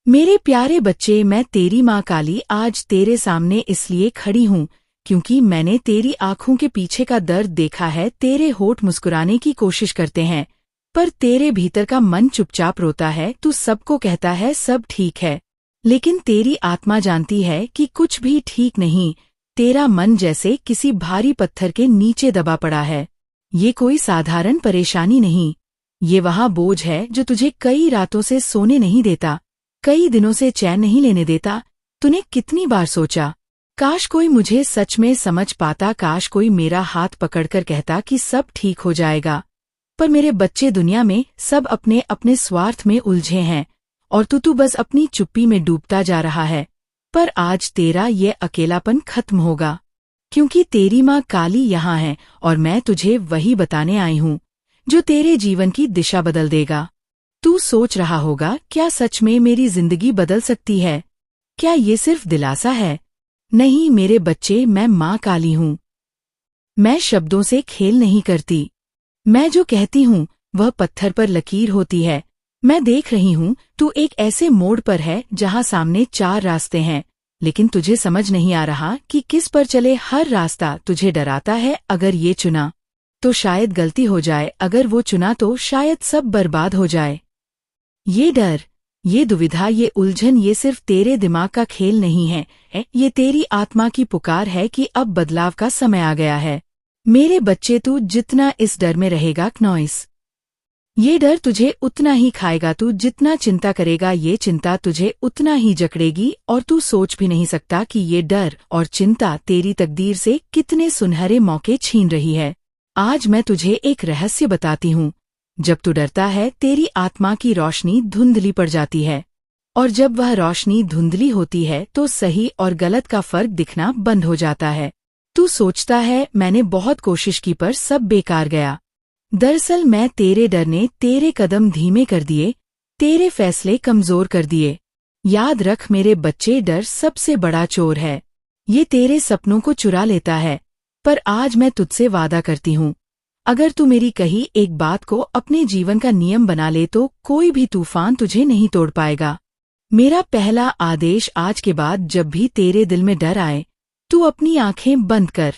मेरे प्यारे बच्चे, मैं तेरी माँ काली आज तेरे सामने इसलिए खड़ी हूँ क्योंकि मैंने तेरी आँखों के पीछे का दर्द देखा है। तेरे होठ मुस्कुराने की कोशिश करते हैं, पर तेरे भीतर का मन चुपचाप रोता है। तू सबको कहता है सब ठीक है, लेकिन तेरी आत्मा जानती है कि कुछ भी ठीक नहीं। तेरा मन जैसे किसी भारी पत्थर के नीचे दबा पड़ा है। ये कोई साधारण परेशानी नहीं, ये वहाँ बोझ है जो तुझे कई रातों से सोने नहीं देता, कई दिनों से चैन नहीं लेने देता। तूने कितनी बार सोचा, काश कोई मुझे सच में समझ पाता, काश कोई मेरा हाथ पकड़कर कहता कि सब ठीक हो जाएगा। पर मेरे बच्चे, दुनिया में सब अपने अपने स्वार्थ में उलझे हैं और तू बस अपनी चुप्पी में डूबता जा रहा है। पर आज तेरा ये अकेलापन खत्म होगा, क्योंकि तेरी माँ काली यहाँ है और मैं तुझे वही बताने आई हूँ जो तेरे जीवन की दिशा बदल देगा। तू सोच रहा होगा, क्या सच में मेरी जिंदगी बदल सकती है? क्या ये सिर्फ दिलासा है? नहीं मेरे बच्चे, मैं माँ काली हूँ। मैं शब्दों से खेल नहीं करती। मैं जो कहती हूँ वह पत्थर पर लकीर होती है। मैं देख रही हूँ, तू एक ऐसे मोड़ पर है जहाँ सामने 4 रास्ते हैं, लेकिन तुझे समझ नहीं आ रहा कि किस पर चले। हर रास्ता तुझे डराता है, अगर ये चुना तो शायद गलती हो जाए, अगर वो चुना तो शायद सब बर्बाद हो जाए। ये डर, ये दुविधा, ये उलझन, ये सिर्फ तेरे दिमाग का खेल नहीं है, ये तेरी आत्मा की पुकार है कि अब बदलाव का समय आ गया है। मेरे बच्चे, तू जितना इस डर में रहेगा, नॉइस, ये डर तुझे उतना ही खाएगा। तू जितना चिंता करेगा, ये चिंता तुझे उतना ही जकड़ेगी। और तू सोच भी नहीं सकता कि ये डर और चिंता तेरी तकदीर से कितने सुनहरे मौके छीन रही है। आज मैं तुझे एक रहस्य बताती हूँ। जब तू डरता है, तेरी आत्मा की रोशनी धुंधली पड़ जाती है, और जब वह रोशनी धुंधली होती है तो सही और गलत का फर्क दिखना बंद हो जाता है। तू सोचता है, मैंने बहुत कोशिश की पर सब बेकार गया। दरअसल मैं तेरे डर ने तेरे कदम धीमे कर दिए, तेरे फैसले कमजोर कर दिए। याद रख मेरे बच्चे, डर सबसे बड़ा चोर है। ये तेरे सपनों को चुरा लेता है। पर आज मैं तुझसे वादा करती हूँ, अगर तू मेरी कही एक बात को अपने जीवन का नियम बना ले तो कोई भी तूफान तुझे नहीं तोड़ पाएगा। मेरा पहला आदेश, आज के बाद जब भी तेरे दिल में डर आए, तू अपनी आंखें बंद कर,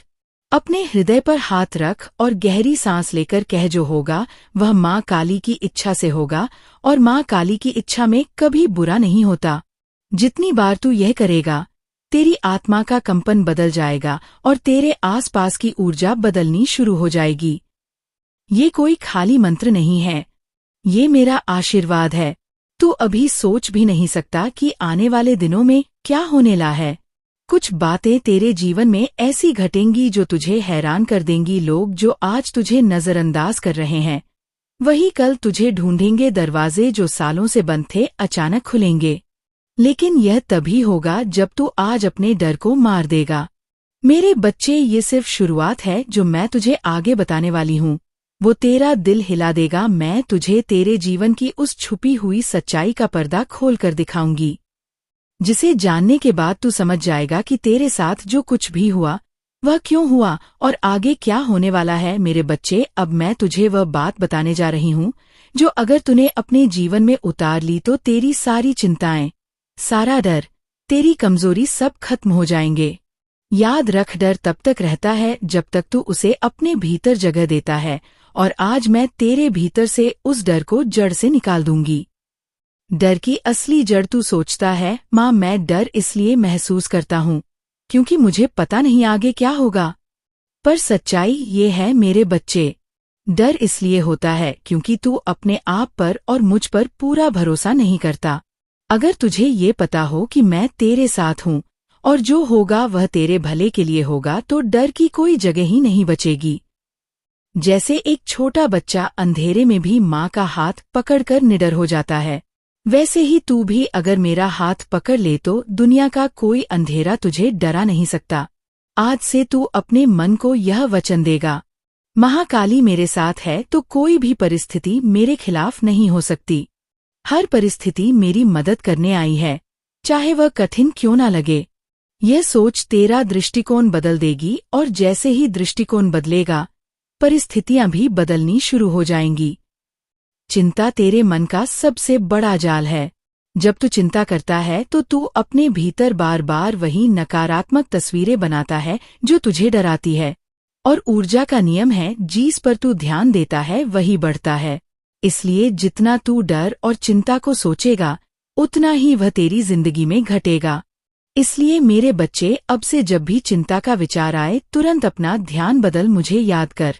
अपने हृदय पर हाथ रख और गहरी सांस लेकर कह, जो होगा वह माँ काली की इच्छा से होगा, और माँ काली की इच्छा में कभी बुरा नहीं होता। जितनी बार तू यह करेगा, तेरी आत्मा का कंपन बदल जाएगा और तेरे आसपास की ऊर्जा बदलनी शुरू हो जाएगी। ये कोई खाली मंत्र नहीं है, ये मेरा आशीर्वाद है। तू अभी सोच भी नहीं सकता कि आने वाले दिनों में क्या होने ला है। कुछ बातें तेरे जीवन में ऐसी घटेंगी जो तुझे हैरान कर देंगी। लोग जो आज तुझे नजरअंदाज कर रहे हैं, वही कल तुझे ढूंढेंगे। दरवाजे जो सालों से बंद थे, अचानक खुलेंगे। लेकिन यह तभी होगा जब तू आज अपने डर को मार देगा। मेरे बच्चे, ये सिर्फ शुरुआत है। जो मैं तुझे आगे बताने वाली हूँ वो तेरा दिल हिला देगा। मैं तुझे तेरे जीवन की उस छुपी हुई सच्चाई का पर्दा खोल कर दिखाऊंगी, जिसे जानने के बाद तू समझ जाएगा कि तेरे साथ जो कुछ भी हुआ वह क्यों हुआ और आगे क्या होने वाला है। मेरे बच्चे, अब मैं तुझे वह बात बताने जा रही हूँ जो अगर तूने अपने जीवन में उतार ली तो तेरी सारी चिंताएं, सारा डर, तेरी कमजोरी सब खत्म हो जाएंगे। याद रख, डर तब तक रहता है जब तक तू उसे अपने भीतर जगह देता है, और आज मैं तेरे भीतर से उस डर को जड़ से निकाल दूंगी। डर की असली जड़, तू सोचता है, माँ मैं डर इसलिए महसूस करता हूँ क्योंकि मुझे पता नहीं आगे क्या होगा। पर सच्चाई ये है मेरे बच्चे, डर इसलिए होता है क्योंकि तू अपने आप पर और मुझ पर पूरा भरोसा नहीं करता। अगर तुझे ये पता हो कि मैं तेरे साथ हूँ और जो होगा वह तेरे भले के लिए होगा, तो डर की कोई जगह ही नहीं बचेगी। जैसे एक छोटा बच्चा अंधेरे में भी माँ का हाथ पकड़कर निडर हो जाता है, वैसे ही तू भी अगर मेरा हाथ पकड़ ले तो दुनिया का कोई अंधेरा तुझे डरा नहीं सकता। आज से तू अपने मन को यह वचन देगा, महाकाली मेरे साथ है तो कोई भी परिस्थिति मेरे खिलाफ नहीं हो सकती। हर परिस्थिति मेरी मदद करने आई है, चाहे वह कठिन क्यों ना लगे। यह सोच तेरा दृष्टिकोण बदल देगी, और जैसे ही दृष्टिकोण बदलेगा परिस्थितियां भी बदलनी शुरू हो जाएंगी। चिंता तेरे मन का सबसे बड़ा जाल है। जब तू चिंता करता है तो तू अपने भीतर बार बार वही नकारात्मक तस्वीरें बनाता है जो तुझे डराती है। और ऊर्जा का नियम है, जिस पर तू ध्यान देता है वही बढ़ता है। इसलिए जितना तू डर और चिंता को सोचेगा, उतना ही वह तेरी जिंदगी में घटेगा। इसलिए मेरे बच्चे, अब से जब भी चिंता का विचार आए, तुरंत अपना ध्यान बदल मुझे याद कर।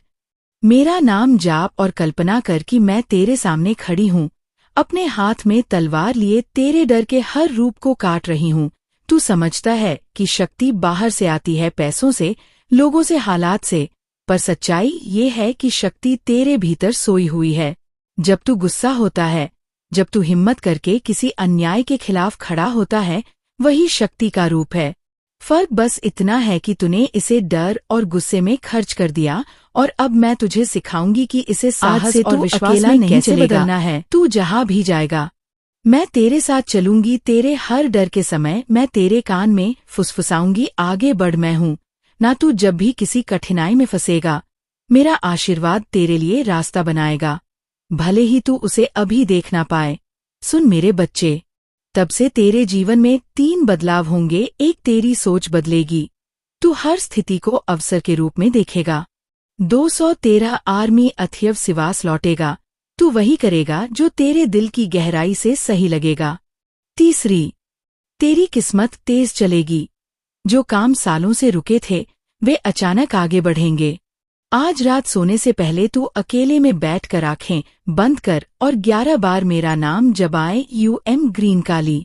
मेरा नाम जाप और कल्पना कर कि मैं तेरे सामने खड़ी हूँ, अपने हाथ में तलवार लिए तेरे डर के हर रूप को काट रही हूँ। तू समझता है कि शक्ति बाहर से आती है, पैसों से, लोगों से, हालात से, पर सच्चाई ये है कि शक्ति तेरे भीतर सोई हुई है। जब तू गुस्सा होता है, जब तू हिम्मत करके किसी अन्याय के खिलाफ खड़ा होता है, वही शक्ति का रूप है। फर्क बस इतना है कि तूने इसे डर और गुस्से में खर्च कर दिया, और अब मैं तुझे सिखाऊंगी कि इसे साहस और विश्वास में कैसे बदलना है। तू जहां भी जाएगा, मैं तेरे साथ चलूंगी। तेरे हर डर के समय मैं तेरे कान में फुसफुसाऊंगी, आगे बढ़, मैं हूँ ना। तू जब भी किसी कठिनाई में फंसेगा, मेरा आशीर्वाद तेरे लिए रास्ता बनाएगा, भले ही तू उसे अभी देख ना पाए। सुन मेरे बच्चे, तब से तेरे जीवन में 3 बदलाव होंगे। एक, तेरी सोच बदलेगी, तू हर स्थिति को अवसर के रूप में देखेगा। 213 आर्मी अथयव सिवास लौटेगा, तू वही करेगा जो तेरे दिल की गहराई से सही लगेगा। तीसरी, तेरी किस्मत तेज चलेगी, जो काम सालों से रुके थे वे अचानक आगे बढ़ेंगे। आज रात सोने से पहले तू अकेले में बैठकर आंखें बंद कर और 11 बार मेरा नाम जबाए, ग्रीन काली।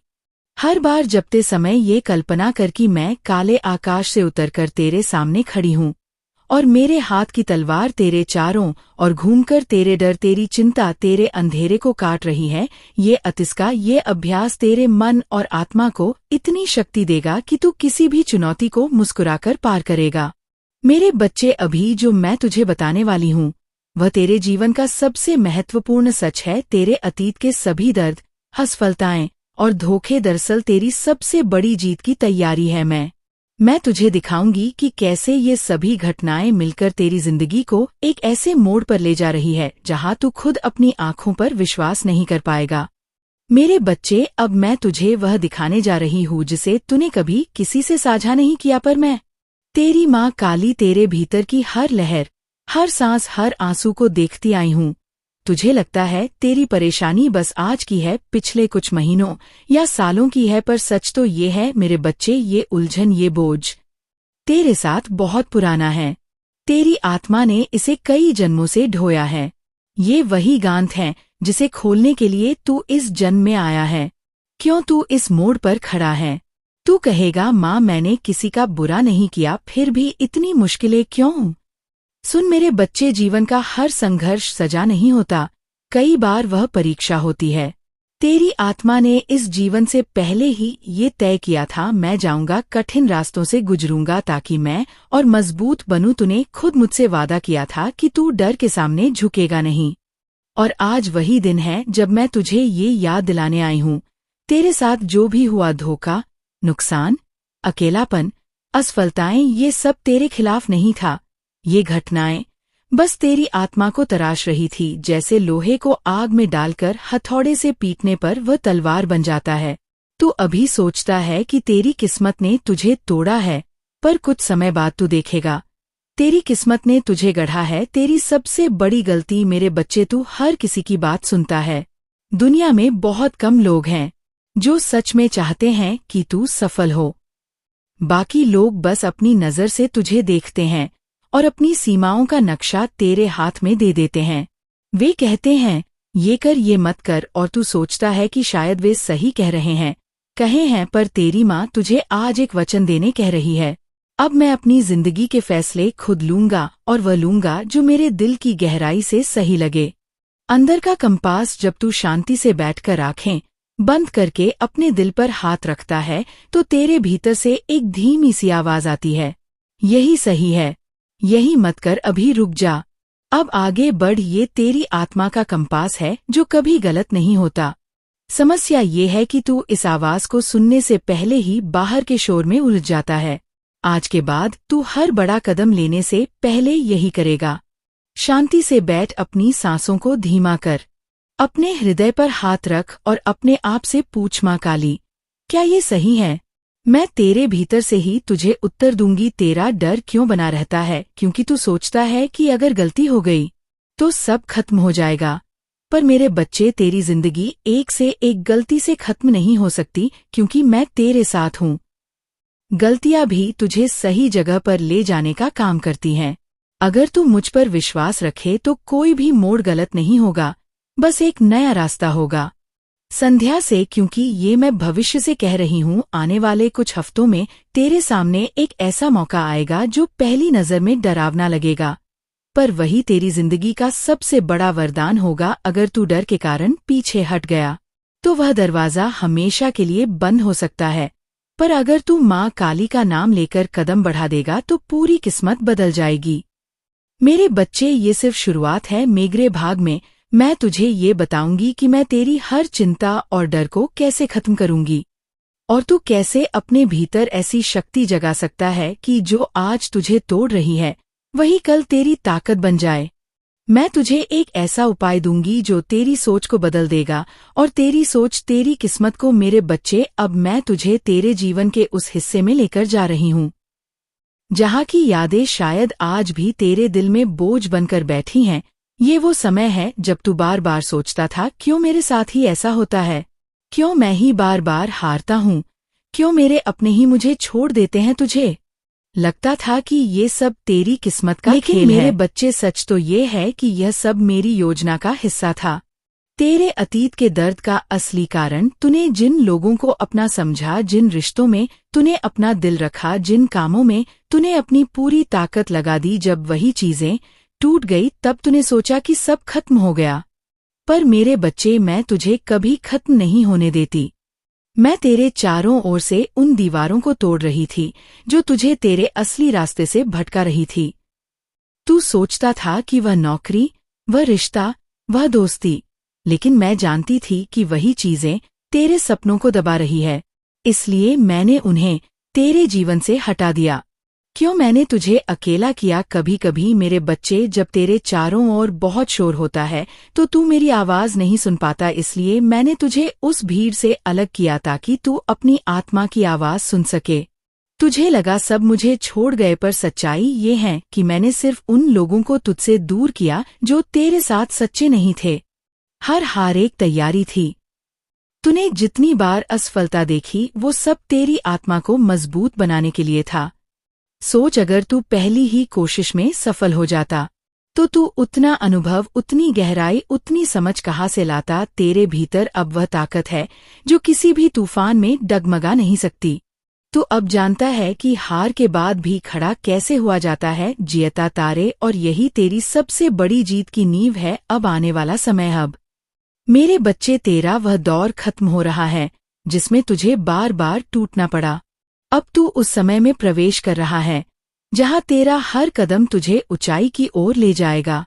हर बार जपते समय ये कल्पना कर कि मैं काले आकाश से उतरकर तेरे सामने खड़ी हूँ, और मेरे हाथ की तलवार तेरे चारों और घूमकर तेरे डर, तेरी चिंता, तेरे अंधेरे को काट रही है। ये अतिस्का, ये अभ्यास तेरे मन और आत्मा को इतनी शक्ति देगा कि तू किसी भी चुनौती को मुस्कुराकर पार करेगा। मेरे बच्चे, अभी जो मैं तुझे बताने वाली हूँ वह तेरे जीवन का सबसे महत्वपूर्ण सच है। तेरे अतीत के सभी दर्द, असफलताएं और धोखे दरअसल तेरी सबसे बड़ी जीत की तैयारी है। मैं तुझे दिखाऊंगी कि कैसे ये सभी घटनाएं मिलकर तेरी जिंदगी को एक ऐसे मोड़ पर ले जा रही है जहां तू खुद अपनी आंखों पर विश्वास नहीं कर पाएगा। मेरे बच्चे, अब मैं तुझे वह दिखाने जा रही हूँ जिसे तूने कभी किसी से साझा नहीं किया, पर मैं तेरी माँ काली तेरे भीतर की हर लहर, हर सांस, हर आंसू को देखती आई हूँ। तुझे लगता है तेरी परेशानी बस आज की है, पिछले कुछ महीनों या सालों की है, पर सच तो ये है मेरे बच्चे, ये उलझन, ये बोझ तेरे साथ बहुत पुराना है। तेरी आत्मा ने इसे कई जन्मों से ढोया है। ये वही गांठ है जिसे खोलने के लिए तू इस जन्म में आया है। क्यों तू इस मोड़ पर खड़ा है? तू कहेगा, माँ मैंने किसी का बुरा नहीं किया, फिर भी इतनी मुश्किलें क्यों? सुन मेरे बच्चे, जीवन का हर संघर्ष सजा नहीं होता, कई बार वह परीक्षा होती है। तेरी आत्मा ने इस जीवन से पहले ही ये तय किया था, मैं जाऊंगा, कठिन रास्तों से गुजरूंगा ताकि मैं और मजबूत बनूं। तूने खुद मुझसे वादा किया था कि तू डर के सामने झुकेगा नहीं, और आज वही दिन है जब मैं तुझे ये याद दिलाने आई हूँ। तेरे साथ जो भी हुआ, धोखा, नुकसान, अकेलापन, असफलताएं, ये सब तेरे खिलाफ नहीं था। ये घटनाएं बस तेरी आत्मा को तराश रही थी, जैसे लोहे को आग में डालकर हथौड़े से पीटने पर वह तलवार बन जाता है। तू अभी सोचता है कि तेरी किस्मत ने तुझे तोड़ा है, पर कुछ समय बाद तू देखेगा तेरी किस्मत ने तुझे गढ़ा है। तेरी सबसे बड़ी गलती मेरे बच्चे, तू हर किसी की बात सुनता है। दुनिया में बहुत कम लोग हैं जो सच में चाहते हैं कि तू सफल हो। बाकी लोग बस अपनी नजर से तुझे देखते हैं और अपनी सीमाओं का नक्शा तेरे हाथ में दे देते हैं। वे कहते हैं, ये कर, ये मत कर, और तू सोचता है कि शायद वे सही कह रहे हैं, पर तेरी माँ तुझे आज एक वचन देने कह रही है। अब मैं अपनी जिंदगी के फैसले खुद लूंगा, और वह लूंगा जो मेरे दिल की गहराई से सही लगे। अंदर का कंपास, जब तू शांति से बैठकर आंखें बंद करके अपने दिल पर हाथ रखता है तो तेरे भीतर से एक धीमी सी आवाज आती है, यही सही है, यही मत कर, अभी रुक जा, अब आगे बढ़। ये तेरी आत्मा का कंपास है जो कभी गलत नहीं होता। समस्या ये है कि तू इस आवाज को सुनने से पहले ही बाहर के शोर में उलझ जाता है। आज के बाद तू हर बड़ा कदम लेने से पहले यही करेगा। शांति से बैठ, अपनी सांसों को धीमा कर, अपने हृदय पर हाथ रख और अपने आप से पूछ माँ काली, क्या ये सही है? मैं तेरे भीतर से ही तुझे उत्तर दूंगी। तेरा डर क्यों बना रहता है? क्योंकि तू सोचता है कि अगर गलती हो गई तो सब खत्म हो जाएगा। पर मेरे बच्चे, तेरी जिंदगी एक से एक गलती से खत्म नहीं हो सकती, क्योंकि मैं तेरे साथ हूँ। गलतियां भी तुझे सही जगह पर ले जाने का काम करती हैं। अगर तू मुझ पर विश्वास रखे तो कोई भी मोड़ गलत नहीं होगा, बस एक नया रास्ता होगा। संध्या से, क्योंकि ये मैं भविष्य से कह रही हूँ, आने वाले कुछ हफ्तों में तेरे सामने एक ऐसा मौका आएगा जो पहली नजर में डरावना लगेगा, पर वही तेरी जिंदगी का सबसे बड़ा वरदान होगा। अगर तू डर के कारण पीछे हट गया तो वह दरवाजा हमेशा के लिए बंद हो सकता है, पर अगर तू माँ काली का नाम लेकर कदम बढ़ा देगा तो पूरी किस्मत बदल जाएगी। मेरे बच्चे, ये सिर्फ शुरुआत है। मेरे भाग में मैं तुझे ये बताऊंगी कि मैं तेरी हर चिंता और डर को कैसे खत्म करूंगी, और तू कैसे अपने भीतर ऐसी शक्ति जगा सकता है कि जो आज तुझे तोड़ रही है वही कल तेरी ताकत बन जाए। मैं तुझे एक ऐसा उपाय दूंगी जो तेरी सोच को बदल देगा, और तेरी सोच तेरी किस्मत को। मेरे बच्चे, अब मैं तुझे तेरे जीवन के उस हिस्से में लेकर जा रही हूँ जहाँ की यादें शायद आज भी तेरे दिल में बोझ बनकर बैठी हैं। ये वो समय है जब तू बार बार सोचता था, क्यों मेरे साथ ही ऐसा होता है? क्यों मैं ही बार बार हारता हूँ? क्यों मेरे अपने ही मुझे छोड़ देते हैं? तुझे लगता था कि ये सब तेरी किस्मत का खेल है। मेरे बच्चे, सच तो ये है कि यह सब मेरी योजना का हिस्सा था। तेरे अतीत के दर्द का असली कारण, तूने जिन लोगों को अपना समझा, जिन रिश्तों में तूने अपना दिल रखा, जिन कामों में तूने अपनी पूरी ताकत लगा दी, जब वही चीजें टूट गई तब तूने सोचा कि सब खत्म हो गया। पर मेरे बच्चे, मैं तुझे कभी खत्म नहीं होने देती। मैं तेरे चारों ओर से उन दीवारों को तोड़ रही थी जो तुझे तेरे असली रास्ते से भटका रही थी। तू सोचता था कि वह नौकरी, वह रिश्ता, वह दोस्ती, लेकिन मैं जानती थी कि वही चीजें तेरे सपनों को दबा रही है। इसलिए मैंने उन्हें तेरे जीवन से हटा दिया। क्यों मैंने तुझे अकेला किया? कभी कभी मेरे बच्चे, जब तेरे चारों ओर बहुत शोर होता है तो तू मेरी आवाज नहीं सुन पाता, इसलिए मैंने तुझे उस भीड़ से अलग किया ताकि तू अपनी आत्मा की आवाज सुन सके। तुझे लगा सब मुझे छोड़ गए, पर सच्चाई ये है कि मैंने सिर्फ उन लोगों को तुझसे दूर किया जो तेरे साथ सच्चे नहीं थे। हर हार एक तैयारी थी। तूने जितनी बार असफलता देखी वो सब तेरी आत्मा को मजबूत बनाने के लिए था। सोच, अगर तू पहली ही कोशिश में सफल हो जाता तो तू उतना अनुभव, उतनी गहराई, उतनी समझ कहाँ से लाता? तेरे भीतर अब वह ताकत है जो किसी भी तूफान में डगमगा नहीं सकती। तू अब जानता है कि हार के बाद भी खड़ा कैसे हुआ जाता है, जियता तारे, और यही तेरी सबसे बड़ी जीत की नींव है। अब आने वाला समय, अब मेरे बच्चे, तेरा वह दौर खत्म हो रहा है जिसमें तुझे बार बार टूटना पड़ा। अब तू उस समय में प्रवेश कर रहा है जहां तेरा हर कदम तुझे ऊंचाई की ओर ले जाएगा।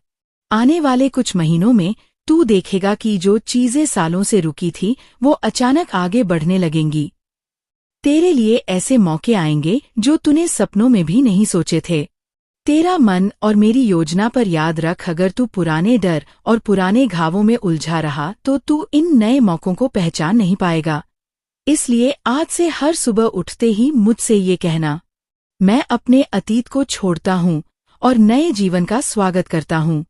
आने वाले कुछ महीनों में तू देखेगा कि जो चीजें सालों से रुकी थी वो अचानक आगे बढ़ने लगेंगी। तेरे लिए ऐसे मौके आएंगे जो तूने सपनों में भी नहीं सोचे थे। तेरा मन और मेरी योजना पर याद रख, अगर तू पुराने डर और पुराने घावों में उलझा रहा तो तू इन नए मौकों को पहचान नहीं पाएगा। इसलिए आज से हर सुबह उठते ही मुझसे ये कहना, मैं अपने अतीत को छोड़ता हूँ और नए जीवन का स्वागत करता हूँ।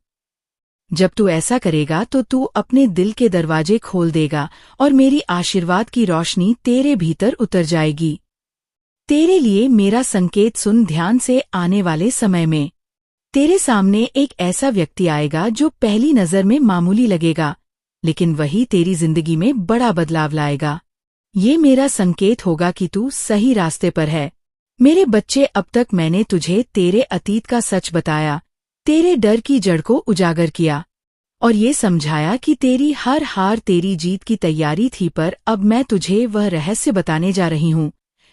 जब तू ऐसा करेगा तो तू अपने दिल के दरवाजे खोल देगा और मेरी आशीर्वाद की रोशनी तेरे भीतर उतर जाएगी। तेरे लिए मेरा संकेत सुन ध्यान से। आने वाले समय में तेरे सामने एक ऐसा व्यक्ति आएगा जो पहली नजर में मामूली लगेगा, लेकिन वही तेरी जिंदगी में बड़ा बदलाव लाएगा। ये मेरा संकेत होगा कि तू सही रास्ते पर है। मेरे बच्चे, अब तक मैंने तुझे तेरे अतीत का सच बताया, तेरे डर की जड़ को उजागर किया और ये समझाया कि तेरी हर हार तेरी जीत की तैयारी थी, पर अब मैं तुझे वह रहस्य बताने जा रही हूँ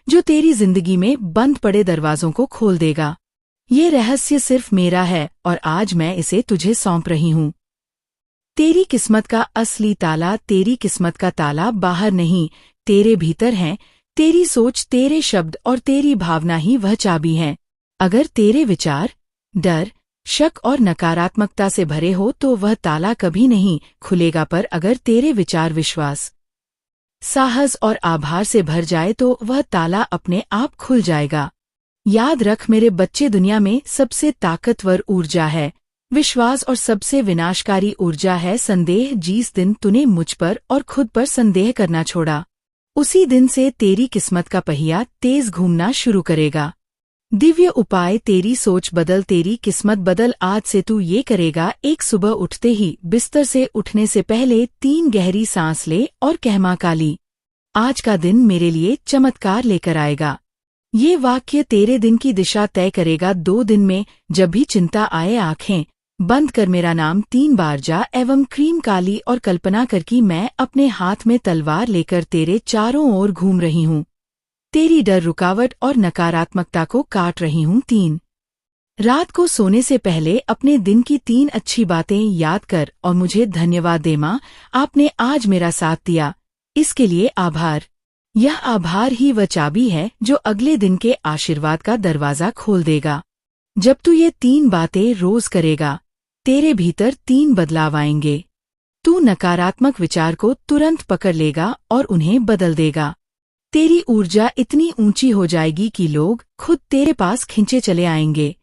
जो तेरी जिंदगी में बंद पड़े दरवाजों को खोल देगा। ये रहस्य सिर्फ मेरा है और आज मैं इसे तुझे सौंप रही हूँ। तेरी किस्मत का असली ताला, तेरी किस्मत का ताला बाहर नहीं, तेरे भीतर है। तेरी सोच, तेरे शब्द और तेरी भावना ही वह चाबी है। अगर तेरे विचार, डर, शक और नकारात्मकता से भरे हो तो वह ताला कभी नहीं खुलेगा, पर अगर तेरे विचार, विश्वास, साहस और आभार से भर जाए तो वह ताला अपने आप खुल जाएगा। याद रख मेरे बच्चे, दुनिया में सबसे ताकतवर ऊर्जा है विश्वास और सबसे विनाशकारी ऊर्जा है संदेह। जिस दिन तूने मुझ पर और खुद पर संदेह करना छोड़ा, उसी दिन से तेरी किस्मत का पहिया तेज घूमना शुरू करेगा। दिव्य उपाय, तेरी सोच बदल, तेरी किस्मत बदल। आज से तू ये करेगा, एक सुबह उठते ही बिस्तर से उठने से पहले 3 गहरी सांस ले और कह, मां काली, आज का दिन मेरे लिए चमत्कार लेकर आएगा। ये वाक्य तेरे दिन की दिशा तय करेगा। 2 दिन में जब भी चिंता आए, आंखें बंद कर मेरा नाम 3 बार जा एवं क्रीम काली और कल्पना कर कि मैं अपने हाथ में तलवार लेकर तेरे चारों ओर घूम रही हूँ, तेरी डर, रुकावट और नकारात्मकता को काट रही हूँ। 3 रात को सोने से पहले अपने दिन की 3 अच्छी बातें याद कर और मुझे धन्यवाद दे। मां, आपने आज मेरा साथ दिया, इसके लिए आभार। यह आभार ही वह चाबी है जो अगले दिन के आशीर्वाद का दरवाजा खोल देगा। जब तू ये 3 बातें रोज करेगा, तेरे भीतर 3 बदलाव आएंगे। तू नकारात्मक विचार को तुरंत पकड़ लेगा और उन्हें बदल देगा। तेरी ऊर्जा इतनी ऊंची हो जाएगी कि लोग खुद तेरे पास खिंचे चले आएंगे।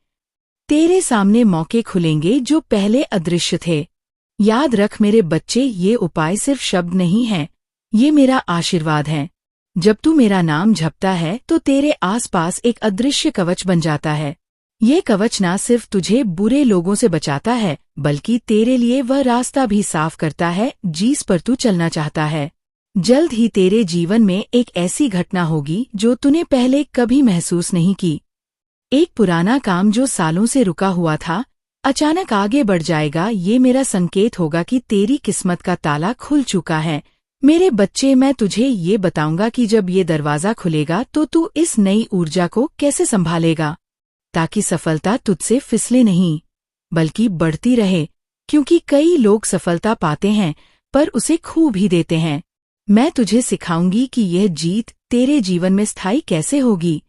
तेरे सामने मौके खुलेंगे जो पहले अदृश्य थे। याद रख मेरे बच्चे, ये उपाय सिर्फ शब्द नहीं हैं, ये मेरा आशीर्वाद है। जब तू मेरा नाम जपता है तो तेरे आसपास एक अदृश्य कवच बन जाता है। ये कवच ना सिर्फ तुझे बुरे लोगों से बचाता है, बल्कि तेरे लिए वह रास्ता भी साफ करता है जिस पर तू चलना चाहता है। जल्द ही तेरे जीवन में एक ऐसी घटना होगी जो तूने पहले कभी महसूस नहीं की। एक पुराना काम जो सालों से रुका हुआ था, अचानक आगे बढ़ जाएगा। ये मेरा संकेत होगा कि तेरी किस्मत का ताला खुल चुका है। मेरे बच्चे, मैं तुझे ये बताऊंगा कि जब ये दरवाजा खुलेगा तो तू इस नई ऊर्जा को कैसे संभालेगा, ताकि सफलता तुझसे फिसले नहीं बल्कि बढ़ती रहे। क्योंकि कई लोग सफलता पाते हैं पर उसे खो भी देते हैं। मैं तुझे सिखाऊंगी कि यह जीत तेरे जीवन में स्थायी कैसे होगी।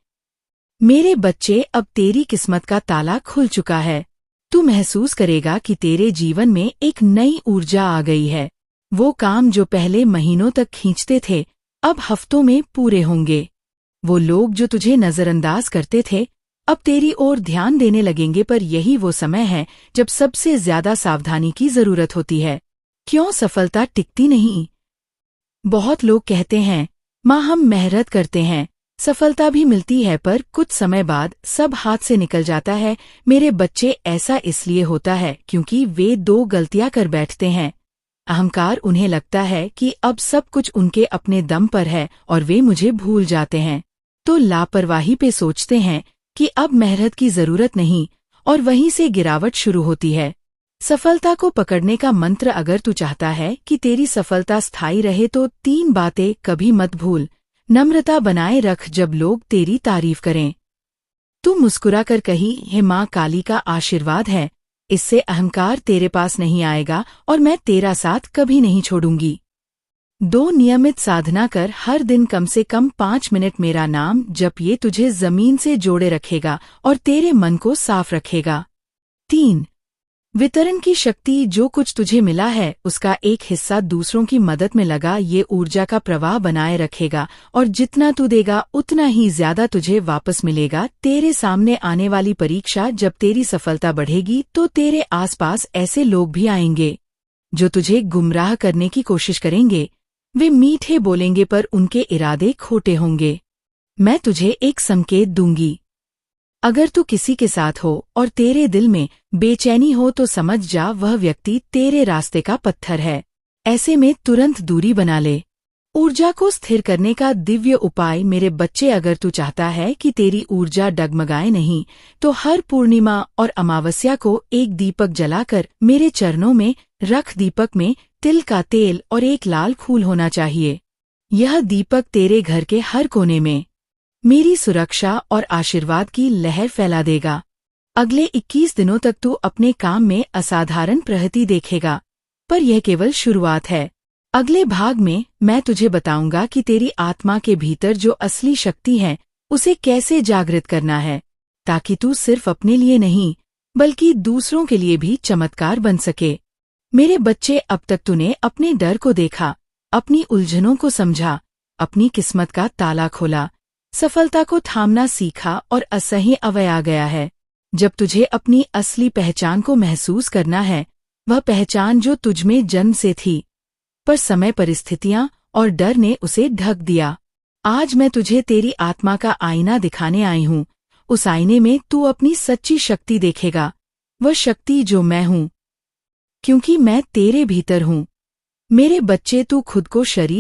मेरे बच्चे, अब तेरी किस्मत का ताला खुल चुका है। तू महसूस करेगा कि तेरे जीवन में एक नई ऊर्जा आ गई है। वो काम जो पहले महीनों तक खींचते थे, अब हफ्तों में पूरे होंगे। वो लोग जो तुझे नजरअंदाज करते थे, अब तेरी ओर ध्यान देने लगेंगे। पर यही वो समय है जब सबसे ज्यादा सावधानी की जरूरत होती है। क्यों सफलता टिकती नहीं? बहुत लोग कहते हैं, मां, हम मेहनत करते हैं, सफलता भी मिलती है, पर कुछ समय बाद सब हाथ से निकल जाता है। मेरे बच्चे, ऐसा इसलिए होता है क्योंकि वे 2 गलतियां कर बैठते हैं। अहंकार, उन्हें लगता है कि अब सब कुछ उनके अपने दम पर है और वे मुझे भूल जाते हैं। तो लापरवाही पे सोचते हैं कि अब मेहनत की जरूरत नहीं, और वहीं से गिरावट शुरू होती है। सफलता को पकड़ने का मंत्र, अगर तू चाहता है कि तेरी सफलता स्थायी रहे तो 3 बातें कभी मत भूल। नम्रता बनाए रख जब लोग तेरी तारीफ करें। तू मुस्कुराकर कही, हे मां काली का आशीर्वाद है, इससे अहंकार तेरे पास नहीं आएगा और मैं तेरा साथ कभी नहीं छोड़ूंगी। 2 नियमित साधना कर, हर दिन कम से कम 5 मिनट मेरा नाम जप। ये तुझे जमीन से जोड़े रखेगा और तेरे मन को साफ रखेगा। 3 वितरण की शक्ति, जो कुछ तुझे मिला है उसका एक हिस्सा दूसरों की मदद में लगा। ये ऊर्जा का प्रवाह बनाए रखेगा और जितना तू देगा उतना ही ज्यादा तुझे वापस मिलेगा। तेरे सामने आने वाली परीक्षा, जब तेरी सफलता बढ़ेगी तो तेरे आसपास ऐसे लोग भी आएंगे जो तुझे गुमराह करने की कोशिश करेंगे। वे मीठे बोलेंगे पर उनके इरादे खोटे होंगे। मैं तुझे एक संकेत दूंगी, अगर तू किसी के साथ हो और तेरे दिल में बेचैनी हो तो समझ जा वह व्यक्ति तेरे रास्ते का पत्थर है। ऐसे में तुरंत दूरी बना ले। ऊर्जा को स्थिर करने का दिव्य उपाय, मेरे बच्चे, अगर तू चाहता है कि तेरी ऊर्जा डगमगाए नहीं, तो हर पूर्णिमा और अमावस्या को एक दीपक जलाकर मेरे चरणों में रख। दीपक में तिल का तेल और एक लाल फूल होना चाहिए। यह दीपक तेरे घर के हर कोने में मेरी सुरक्षा और आशीर्वाद की लहर फैला देगा। अगले 21 दिनों तक तू अपने काम में असाधारण प्रगति देखेगा, पर यह केवल शुरुआत है। अगले भाग में मैं तुझे बताऊंगा कि तेरी आत्मा के भीतर जो असली शक्ति है उसे कैसे जागृत करना है, ताकि तू सिर्फ अपने लिए नहीं बल्कि दूसरों के लिए भी चमत्कार बन सके। मेरे बच्चे, अब तक तूने अपने डर को देखा, अपनी उलझनों को समझा, अपनी किस्मत का ताला खोला, सफलता को थामना सीखा और असह्य अवय आ गया है। जब तुझे अपनी असली पहचान को महसूस करना है, वह पहचान जो तुझमें जन्म से थी, पर समय, परिस्थितियां और डर ने उसे ढक दिया। आज मैं तुझे तेरी आत्मा का आईना दिखाने आई हूँ। उस आईने में तू अपनी सच्ची शक्ति देखेगा, वह शक्ति जो मैं हूँ, क्योंकि मैं तेरे भीतर हूँ। मेरे बच्चे, तू खुद को शरीर